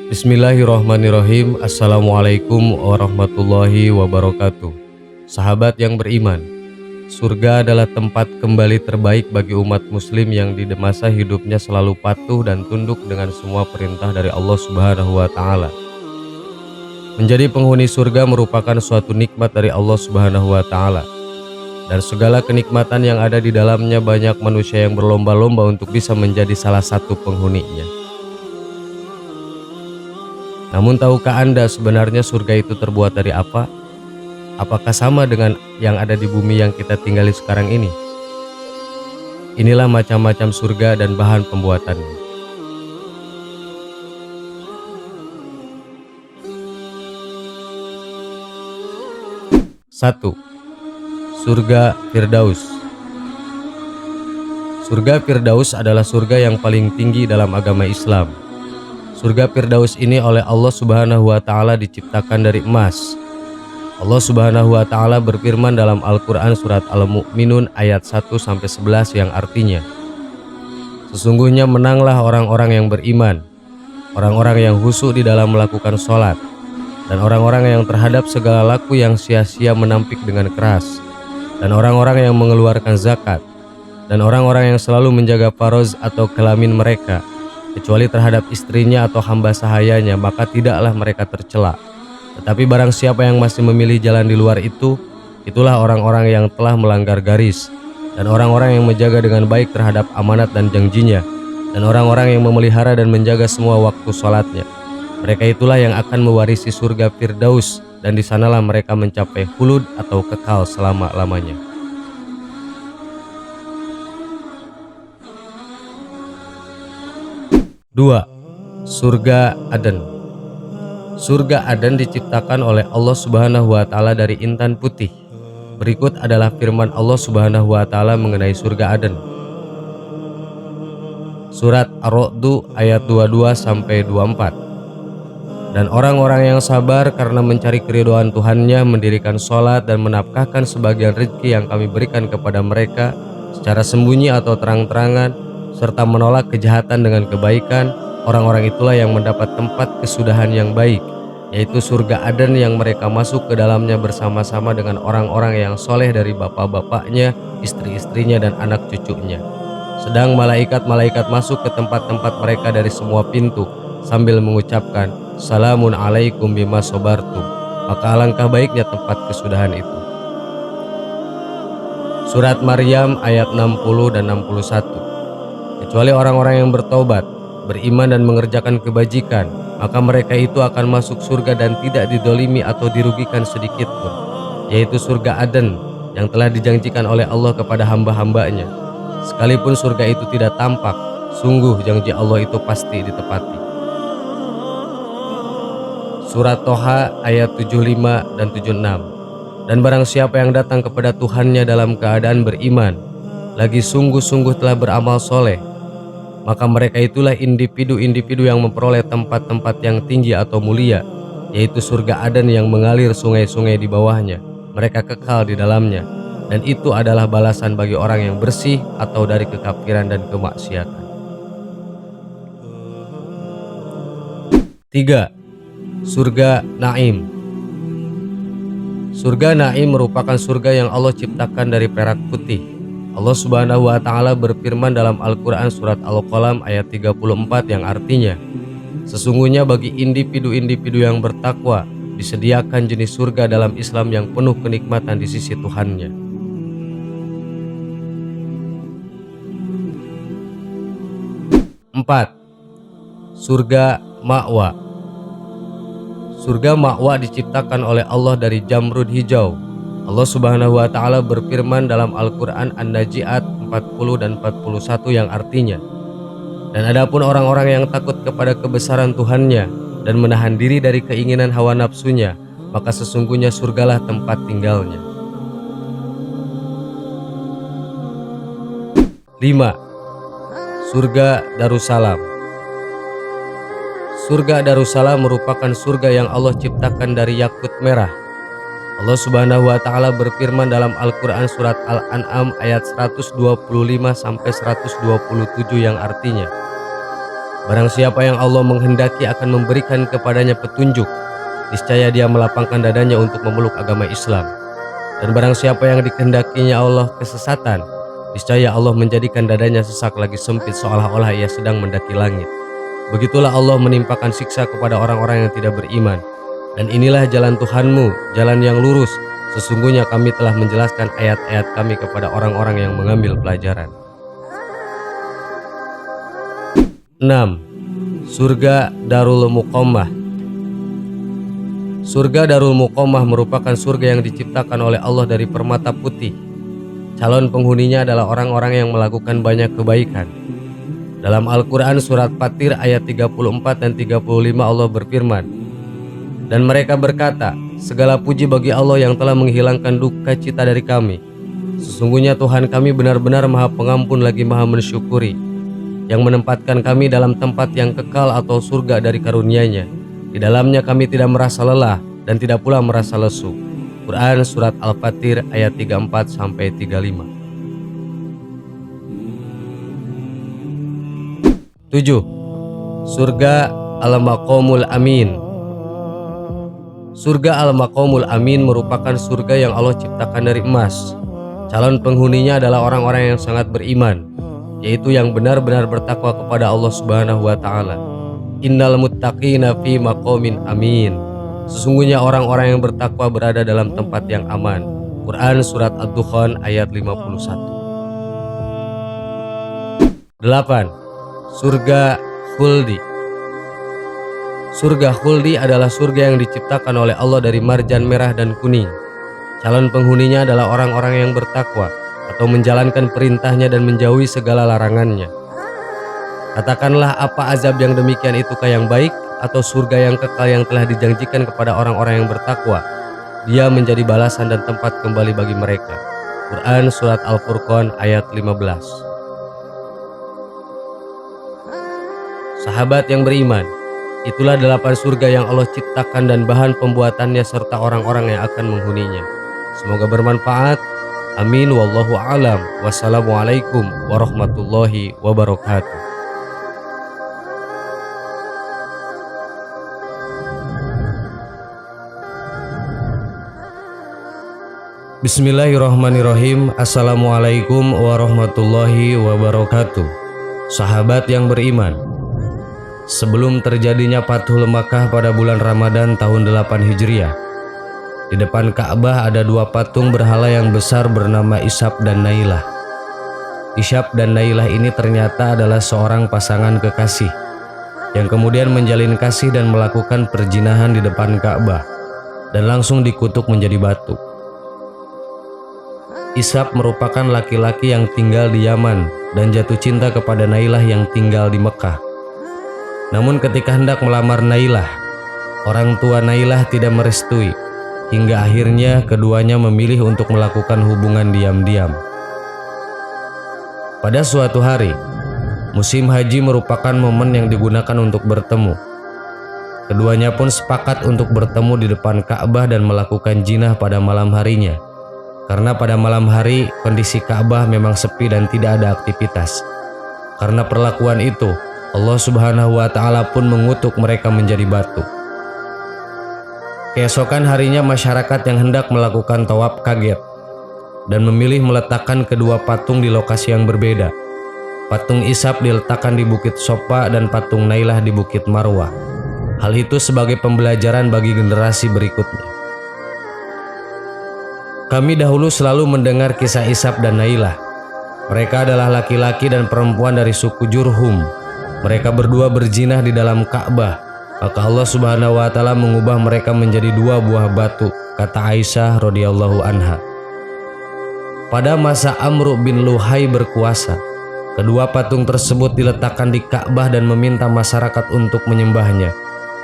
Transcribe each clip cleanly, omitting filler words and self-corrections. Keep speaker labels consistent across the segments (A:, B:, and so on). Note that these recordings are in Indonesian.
A: Bismillahirrahmanirrahim. Assalamualaikum warahmatullahi wabarakatuh. Sahabat yang beriman, surga adalah tempat kembali terbaik bagi umat muslim yang di masa hidupnya selalu patuh dan tunduk dengan semua perintah dari Allah Subhanahu wa Ta'ala. Menjadi penghuni surga merupakan suatu nikmat dari Allah Subhanahu wa Ta'ala, dan segala kenikmatan yang ada di dalamnya banyak manusia yang berlomba-lomba untuk bisa menjadi salah satu penghuninya. Namun tahukah Anda sebenarnya surga itu terbuat dari apa? Apakah sama dengan yang ada di bumi yang kita tinggali sekarang ini? Inilah macam-macam surga dan bahan pembuatannya. 1. Surga Firdaus. Surga Firdaus adalah surga yang paling tinggi dalam agama Islam. Surga Firdaus ini oleh Allah Subhanahu wa Ta'ala diciptakan dari emas. Allah Subhanahu wa Ta'ala berfirman dalam Al-Quran surat Al-Mu'minun ayat 1-11 yang artinya, sesungguhnya menanglah orang-orang yang beriman, orang-orang yang khusyuk di dalam melakukan sholat, dan orang-orang yang terhadap segala laku yang sia-sia menampik dengan keras, dan orang-orang yang mengeluarkan zakat, dan orang-orang yang selalu menjaga faroz atau kelamin mereka, kecuali terhadap istrinya atau hamba sahayanya, maka tidaklah mereka tercela. Tetapi barang siapa yang masih memilih jalan di luar itu, itulah orang-orang yang telah melanggar garis, dan orang-orang yang menjaga dengan baik terhadap amanat dan janjinya, dan orang-orang yang memelihara dan menjaga semua waktu sholatnya. Mereka itulah yang akan mewarisi surga Firdaus, dan di sanalah mereka mencapai khulud atau kekal selama-lamanya. 2. Surga Aden. Surga Aden diciptakan oleh Allah Subhanahu wa Ta'ala dari intan putih. Berikut adalah firman Allah Subhanahu wa Ta'ala mengenai surga Aden. Surat Ar-Ra'd ayat 22-24. Dan orang-orang yang sabar karena mencari keridhaan Tuhannya, mendirikan sholat dan menafkahkan sebagian rezeki yang kami berikan kepada mereka secara sembunyi atau terang-terangan, serta menolak kejahatan dengan kebaikan, orang-orang itulah yang mendapat tempat kesudahan yang baik, yaitu surga Aden yang mereka masuk ke dalamnya bersama-sama dengan orang-orang yang soleh dari bapak-bapaknya, istri-istrinya, dan anak cucunya. Sedang malaikat-malaikat masuk ke tempat-tempat mereka dari semua pintu sambil mengucapkan, Salamun alaikum bima sobartum. Maka alangkah baiknya tempat kesudahan itu. Surat Maryam ayat 60 dan 61. Kecuali orang-orang yang bertobat, beriman dan mengerjakan kebajikan, maka mereka itu akan masuk surga dan tidak didolimi atau dirugikan sedikit pun, yaitu surga Aden yang telah dijanjikan oleh Allah kepada hamba-hambanya. Sekalipun surga itu tidak tampak, sungguh janji Allah itu pasti ditepati. Surat Toha ayat 75 dan 76. Dan barang siapa yang datang kepada Tuhannya dalam keadaan beriman, lagi sungguh-sungguh telah beramal soleh, maka mereka itulah individu-individu yang memperoleh tempat-tempat yang tinggi atau mulia, yaitu surga Aden yang mengalir sungai-sungai di bawahnya. Mereka kekal di dalamnya, dan itu adalah balasan bagi orang yang bersih atau dari kekafiran dan kemaksiatan. 3. Surga Naim. Surga Naim merupakan surga yang Allah ciptakan dari perak putih. Allah Subhanahu wa Ta'ala berfirman dalam Al-Quran surat Al-Qalam ayat 34 yang artinya, sesungguhnya bagi individu-individu yang bertakwa disediakan jenis surga dalam Islam yang penuh kenikmatan di sisi Tuhannya. 4. Surga Ma'wa. Surga Ma'wa diciptakan oleh Allah dari jamrud hijau. Allah Subhanahu wa Ta'ala berfirman dalam Al-Quran An-Naji'at 40 dan 41 yang artinya, dan adapun orang-orang yang takut kepada kebesaran Tuhannya dan menahan diri dari keinginan hawa nafsunya, maka sesungguhnya surgalah tempat tinggalnya. 5. Surga Darussalam. Surga Darussalam merupakan surga yang Allah ciptakan dari yakut merah. Allah Subhanahu wa Ta'ala berfirman dalam Al-Quran surat Al-An'am ayat 125-127 yang artinya, Barang siapa yang Allah menghendaki akan memberikan kepadanya petunjuk, niscaya dia melapangkan dadanya untuk memeluk agama Islam. Dan barang siapa yang dikehendakinya Allah kesesatan, niscaya Allah menjadikan dadanya sesak lagi sempit seolah-olah ia sedang mendaki langit. Begitulah Allah menimpakan siksa kepada orang-orang yang tidak beriman. Dan inilah jalan Tuhanmu, jalan yang lurus. Sesungguhnya kami telah menjelaskan ayat-ayat kami kepada orang-orang yang mengambil pelajaran. 6. Surga Darul Muqammah. Surga Darul Muqammah merupakan surga yang diciptakan oleh Allah dari permata putih. Calon penghuninya adalah orang-orang yang melakukan banyak kebaikan. Dalam Al-Quran surat Fatir ayat 34 dan 35 Allah berfirman, "Dan mereka berkata, segala puji bagi Allah yang telah menghilangkan duka cita dari kami. Sesungguhnya Tuhan kami benar-benar maha pengampun lagi maha mensyukuri, yang menempatkan kami dalam tempat yang kekal atau surga dari karunia-Nya. Di dalamnya kami tidak merasa lelah dan tidak pula merasa lesu." Quran surat Al-Fatir ayat 34-35. 7. Surga Al-Maqamul Amin. Surga Al-Maqamul Amin merupakan surga yang Allah ciptakan dari emas. Calon penghuninya adalah orang-orang yang sangat beriman, yaitu yang benar-benar bertakwa kepada Allah Subhanahu wa Ta'ala. Innal muttaqina fi maqamin amin. Sesungguhnya orang-orang yang bertakwa berada dalam tempat yang aman. Quran surat Ad-Dukhan ayat 51. 8. Surga Khuldi. Surga Khuldi adalah surga yang diciptakan oleh Allah dari marjan merah dan kuning. Calon penghuninya adalah orang-orang yang bertakwa atau menjalankan perintahnya dan menjauhi segala larangannya. Katakanlah, apa azab yang demikian itukah yang baik, atau surga yang kekal yang telah dijanjikan kepada orang-orang yang bertakwa? Dia menjadi balasan dan tempat kembali bagi mereka. Quran surat Al-Furqan ayat 15. Sahabat yang beriman, itulah 8 surga yang Allah ciptakan dan bahan pembuatannya serta orang-orang yang akan menghuninya. Semoga bermanfaat. Amin. Wallahu a'lam. Wassalamualaikum warahmatullahi wabarakatuh. Bismillahirrahmanirrahim. Assalamualaikum warahmatullahi wabarakatuh. Sahabat yang beriman, sebelum terjadinya Fathul Makkah pada bulan Ramadan tahun 8 Hijriah, di depan Ka'bah ada 2 patung berhala yang besar bernama Ishab dan Nailah. Ishab dan Nailah ini ternyata adalah seorang pasangan kekasih yang kemudian menjalin kasih dan melakukan perzinahan di depan Ka'bah dan langsung dikutuk menjadi batu. Ishab merupakan laki-laki yang tinggal di Yaman dan jatuh cinta kepada Nailah yang tinggal di Mekah. Namun ketika hendak melamar Nailah, orang tua Nailah tidak merestui, hingga akhirnya keduanya memilih untuk melakukan hubungan diam-diam. Pada suatu hari, musim haji merupakan momen yang digunakan untuk bertemu. Keduanya pun sepakat untuk bertemu di depan Ka'bah dan melakukan jinah pada malam harinya. Karena pada malam hari kondisi Ka'bah memang sepi dan tidak ada aktivitas. Karena perlakuan itu, Allah Subhanahu wa Ta'ala pun mengutuk mereka menjadi batu. Keesokan harinya masyarakat yang hendak melakukan tawaf kaget dan memilih meletakkan kedua patung di lokasi yang berbeda. Patung Ishab diletakkan di Bukit Sofa dan patung Nailah di Bukit Marwah. Hal itu sebagai pembelajaran bagi generasi berikutnya. Kami dahulu selalu mendengar kisah Ishab dan Nailah. Mereka adalah laki-laki dan perempuan dari suku Jurhum. Mereka berdua berzina di dalam Ka'bah. Maka Allah Subhanahu wa Ta'ala mengubah mereka menjadi 2 buah batu, kata Aisyah radhiyallahu anha. Pada masa Amr bin Luhai berkuasa, kedua patung tersebut diletakkan di Ka'bah dan meminta masyarakat untuk menyembahnya.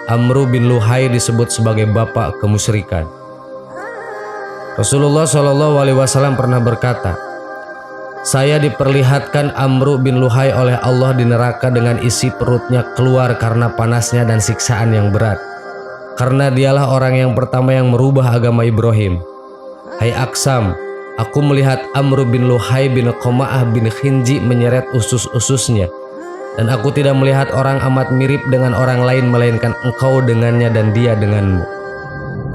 A: Amr bin Luhai disebut sebagai bapak kemusyrikan. Rasulullah SAW pernah berkata, "Saya diperlihatkan Amr bin Luhai oleh Allah di neraka dengan isi perutnya keluar karena panasnya dan siksaan yang berat. Karena dialah orang yang pertama yang merubah agama Ibrahim. Hai Aksam, aku melihat Amr bin Luhai bin Qoma'ah bin Khinji menyeret usus-ususnya. Dan aku tidak melihat orang amat mirip dengan orang lain melainkan engkau dengannya dan dia denganmu.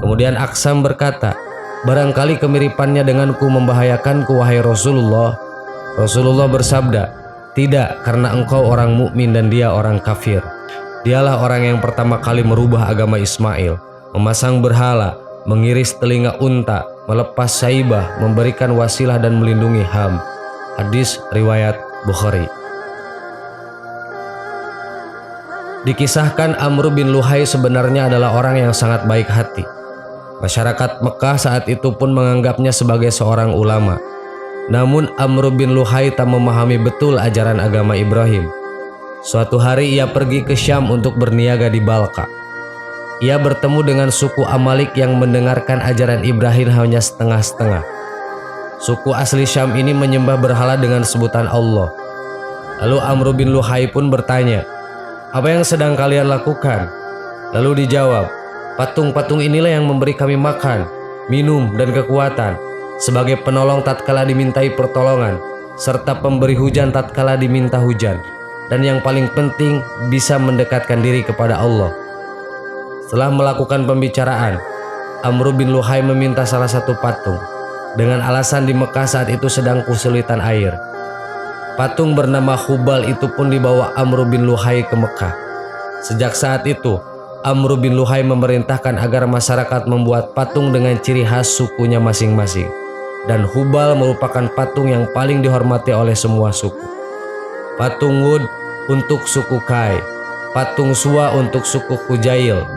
A: Kemudian Aksam berkata, barangkali kemiripannya denganku membahayakanku wahai Rasulullah. Rasulullah bersabda, tidak, karena engkau orang mukmin dan dia orang kafir. Dialah orang yang pertama kali merubah agama Ismail, memasang berhala, mengiris telinga unta, melepas saibah, memberikan wasilah dan melindungi Ham. Hadis riwayat Bukhari. Dikisahkan Amr bin Luhai sebenarnya adalah orang yang sangat baik hati. Masyarakat Mekah saat itu pun menganggapnya sebagai seorang ulama. Namun Amr bin Luhai tak memahami betul ajaran agama Ibrahim. Suatu hari ia pergi ke Syam untuk berniaga di Balqa. Ia bertemu dengan suku Amalik yang mendengarkan ajaran Ibrahim hanya setengah-setengah. Suku asli Syam ini menyembah berhala dengan sebutan Allah. Lalu Amr bin Luhai pun bertanya, apa yang sedang kalian lakukan? Lalu dijawab, patung-patung inilah yang memberi kami makan, minum, dan kekuatan, sebagai penolong tatkala dimintai pertolongan, serta pemberi hujan tatkala diminta hujan, dan yang paling penting bisa mendekatkan diri kepada Allah. Setelah melakukan pembicaraan, Amr bin Luhai meminta salah satu patung, dengan alasan di Mekah saat itu sedang kesulitan air. Patung bernama Hubal itu pun dibawa Amr bin Luhai ke Mekah. Sejak saat itu, Amr bin Luhai memerintahkan agar masyarakat membuat patung dengan ciri khas sukunya masing-masing. Dan Hubal merupakan patung yang paling dihormati oleh semua suku. Patung Wud untuk suku Kai, patung Suwa untuk suku Hujail,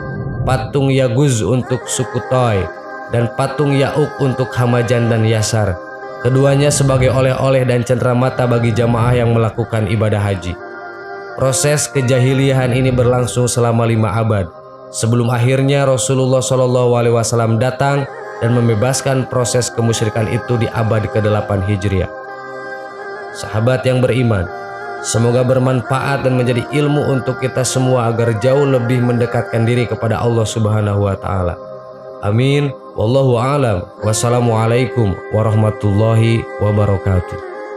A: patung Yaguz untuk suku Toy, dan patung Ya'uk untuk Hamajan dan Yasar. Keduanya sebagai oleh-oleh dan cenderamata bagi jamaah yang melakukan ibadah haji. Proses kejahiliahan ini berlangsung selama 5 abad, sebelum akhirnya Rasulullah SAW datang dan membebaskan proses kemusyrikan itu di abad ke-8 Hijriah. Sahabat yang beriman, semoga bermanfaat dan menjadi ilmu untuk kita semua agar jauh lebih mendekatkan diri kepada Allah Subhanahu wa Ta'ala. Amin. Wallahu a'lam. Wassalamualaikum warahmatullahi wabarakatuh.